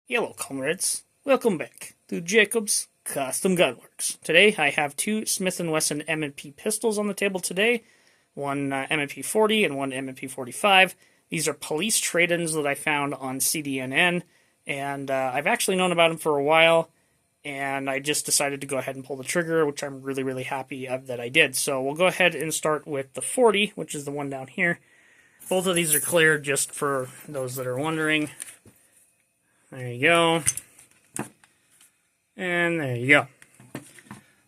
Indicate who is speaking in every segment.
Speaker 1: Hello, comrades. Welcome back to Jacob's Custom Gunworks. Today, I have two Smith & Wesson M&P pistols on the table today. One M&P 40 and one M&P 45. These are police trade-ins that I found on CDNN, and I've actually known about them for a while, and I just decided to go ahead and pull the trigger, which I'm really, really happy that I did. So we'll go ahead and start with the 40, which is the one down here. Both of these are clear, just for those that are wondering. There you go. And there you go.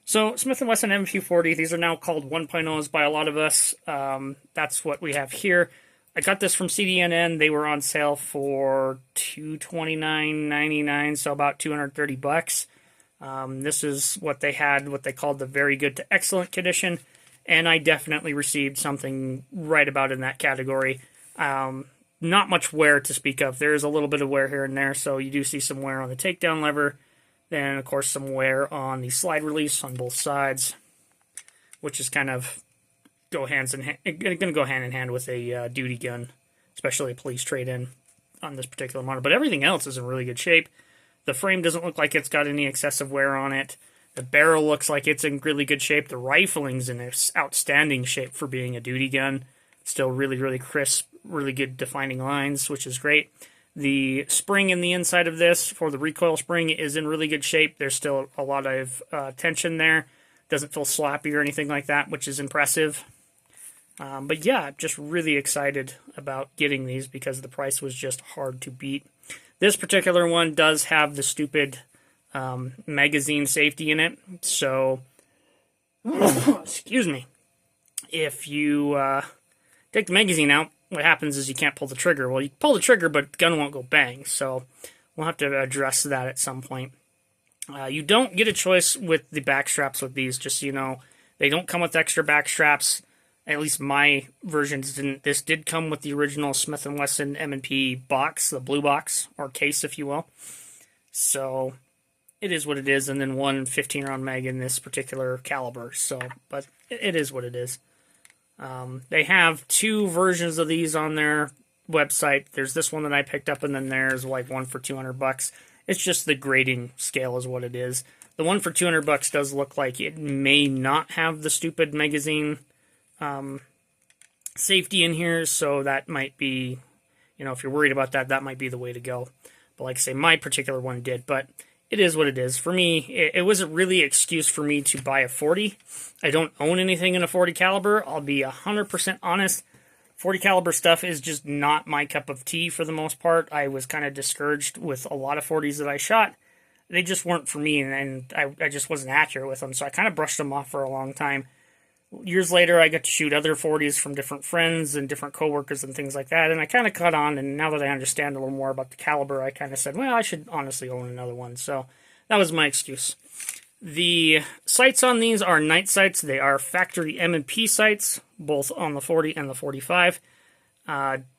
Speaker 1: So, Smith & Wesson M&P 40, these are now called 1.0s by a lot of us. That's what we have here. I got this from CDNN. They were on sale for $229.99, so about $230. This is what they had, what they called the very good to excellent condition, and I definitely received something right about in that category. Not much wear to speak of. There is a little bit of wear here and there, so you do see some wear on the takedown lever. Then, of course, some wear on the slide release on both sides, which is kind of going to go hand in hand with a duty gun, especially a police trade-in on this particular model. But everything else is in really good shape. The frame doesn't look like it's got any excessive wear on it. The barrel looks like it's in really good shape. The rifling's in outstanding shape for being a duty gun. Still really, really crisp, really good defining lines, which is great. The spring in the inside of this for the recoil spring is in really good shape. There's still a lot of tension there. Doesn't feel sloppy or anything like that, which is impressive. But yeah, just really excited about getting these because the price was just hard to beat. This particular one does have the stupid magazine safety in it. So, excuse me. If you take the magazine out, what happens is you can't pull the trigger. Well, you pull the trigger, but the gun won't go bang. So we'll have to address that at some point. You don't get a choice with the back straps with these, just so you know. They don't come with extra back straps. At least my versions didn't. This did come with the original Smith & Wesson M&P box, the blue box, or case, if you will. So it is what it is. And then one 15-round mag in this particular caliber. So, but it is what it is. They have two versions of these on their website. There's this one that I picked up, and then there's like one for $200. It's just the grading scale is what it is. The one for $200 does look like it may not have the stupid magazine safety in here, so that might be, if you're worried about that, that might be the way to go. But like I say, my particular one did, but it is what it is. For me, it wasn't really an excuse for me to buy a 40. I don't own anything in a 40 caliber. I'll be 100% honest. 40 caliber stuff is just not my cup of tea for the most part. I was kind of discouraged with a lot of 40s that I shot. They just weren't for me, and I just wasn't accurate with them, so I kind of brushed them off for a long time. Years later, I got to shoot other 40s from different friends and different coworkers and things like that, and I kind of caught on, and now that I understand a little more about the caliber, I kind of said, well, I should honestly own another one, so that was my excuse. The sights on these are night sights. They are factory M&P sights, both on the 40 and the 45.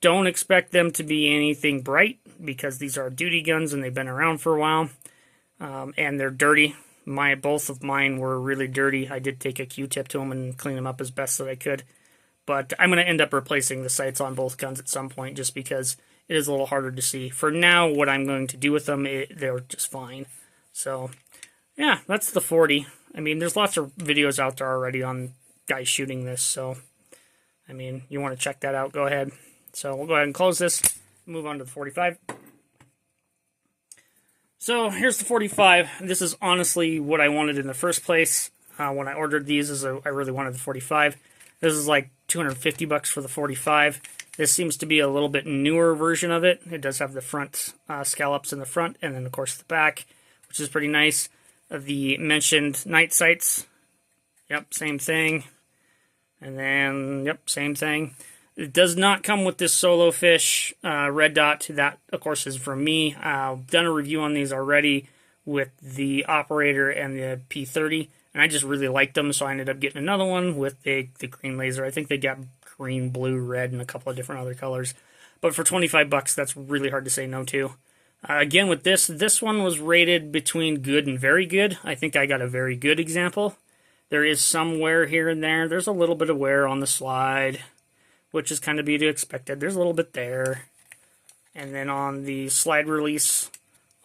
Speaker 1: Don't expect them to be anything bright, because these are duty guns, and they've been around for a while, and they're dirty. Both of mine were really dirty. I did take a Q-tip to them and clean them up as best that I could. But I'm going to end up replacing the sights on both guns at some point just because it is a little harder to see. For now, what I'm going to do with them, they're just fine. So, yeah, that's the 40. I mean, there's lots of videos out there already on guys shooting this. So, I mean, you want to check that out, go ahead. So, we'll go ahead and close this, move on to the 45. So here's the 45. This is honestly what I wanted in the first place. When I ordered these, I really wanted the 45. This is like $250 for the 45. This seems to be a little bit newer version of it. It does have the front scallops in the front, and then of course the back, which is pretty nice. The mentioned night sights, yep, same thing. And then, yep, same thing. It does not come with this solo fish red dot. That, of course, is from me. I've done a review on these already with the operator and the P30, and I just really liked them, so I ended up getting another one with the green laser. I think they got green, blue, red, and a couple of different other colors. But for $25, that's really hard to say no to. Again, with this one was rated between good and very good. I think I got a very good example. There is some wear here and there. There's a little bit of wear on the slide, which is kind of to be expected. There's a little bit there. And then on the slide release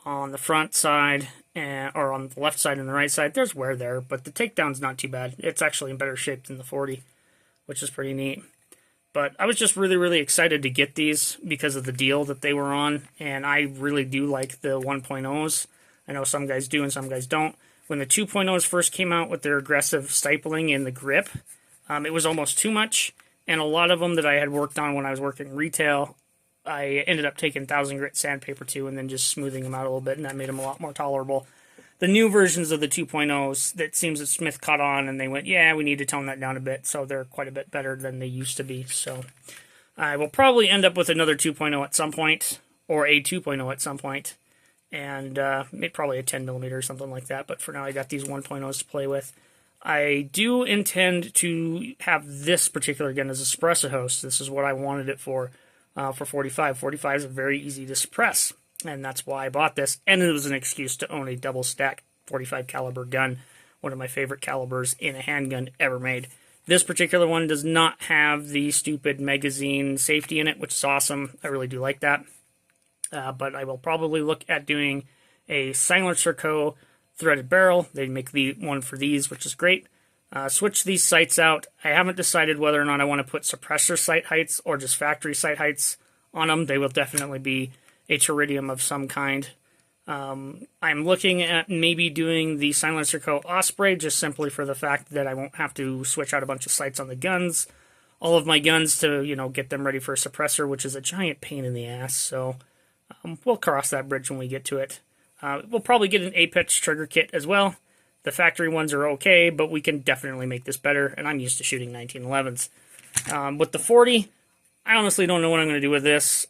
Speaker 1: on the front side, or on the left side and the right side. There's wear there, but the takedown's not too bad. It's actually in better shape than the 40, which is pretty neat. But I was just really, really excited to get these because of the deal that they were on, and I really do like the 1.0s. I know some guys do and some guys don't. When the 2.0s first came out with their aggressive stipling in the grip, it was almost too much, and a lot of them that I had worked on when I was working retail, I ended up taking 1000 grit sandpaper to and then just smoothing them out a little bit, and that made them a lot more tolerable. The new versions of the 2.0s, that seems that Smith caught on and they went, yeah, we need to tone that down a bit, so they're quite a bit better than they used to be. So I will probably end up with another 2.0 at some point, or a 2.0 at some point, and probably a 10 millimeter or something like that. But for now, I got these 1.0s to play with. I do intend to have this particular gun as a suppressor host. This is what I wanted it for 45. 45 is very easy to suppress, and that's why I bought this. And it was an excuse to own a double stack 45 caliber gun, one of my favorite calibers in a handgun ever made. This particular one does not have the stupid magazine safety in it, which is awesome. I really do like that. But I will probably look at doing a Silencer Co. threaded barrel. They make the one for these, which is great. Switch these sights out. I haven't decided whether or not I want to put suppressor sight heights or just factory sight heights on them. They will definitely be a Teridium of some kind. I'm looking at maybe doing the Silencer Co. Osprey just simply for the fact that I won't have to switch out a bunch of sights on the guns. All of my guns to, get them ready for a suppressor, which is a giant pain in the ass. So we'll cross that bridge when we get to it. We'll probably get an Apex trigger kit as well. The factory ones are okay, but we can definitely make this better, and I'm used to shooting 1911s. With the 40, I honestly don't know what I'm going to do with this.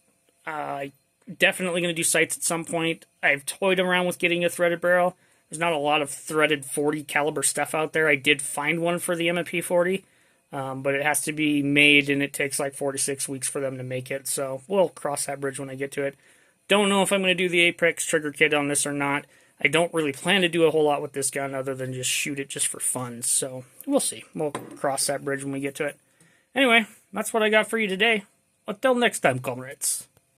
Speaker 1: Definitely going to do sights at some point. I've toyed around with getting a threaded barrel. There's not a lot of threaded 40 caliber stuff out there. I did find one for the M&P 40, but it has to be made, and it takes like 4 to 6 weeks for them to make it, so we'll cross that bridge when I get to it. Don't know if I'm going to do the Apex trigger kit on this or not. I don't really plan to do a whole lot with this gun other than just shoot it just for fun, so we'll see. We'll cross that bridge when we get to it. Anyway, that's what I got for you today. Until next time, comrades.